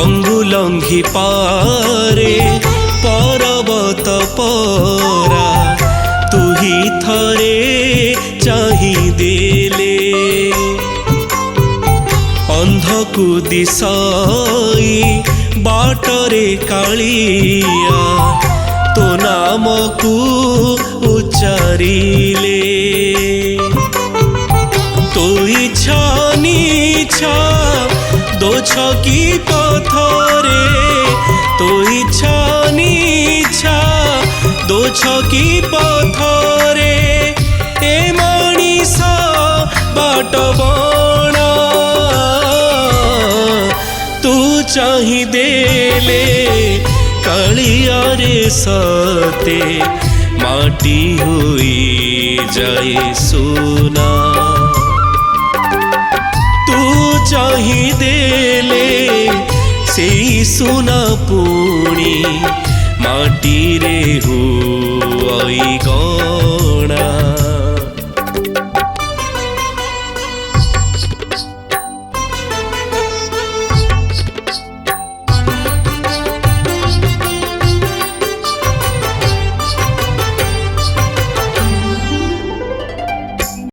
ଅଙ୍ଗୁଲଙ୍ଘି ପାରେ ପର୍ବତ ପରା ତୁହି ଥରେ ଚାହିଁ ଦେଲେ ଅନ୍ଧକୁ ଦିଶାଇ ବାଟରେ କାଳିଆ ତୋ ନାମକୁ ଉଚ୍ଚାରିଲେ ତୋ ଇଚ୍ଛା ନିଚ୍ଛା ଦୋଛ କି ପଥରେ ତୋ ଇଚ୍ଛା ନିଚ୍ଛା ଦୋଛ କି ପଥରେ ଏ ମଣିଷ ବାଟ ବଣା ତୁ ଚାହିଁ ଦେଲେ କାଳିଆରେ ସତେ ମାଟି ହୋଇ ଯାଏ ସୁନା तू चाही देले सेई सुना पुणी माटी रे हुई गो।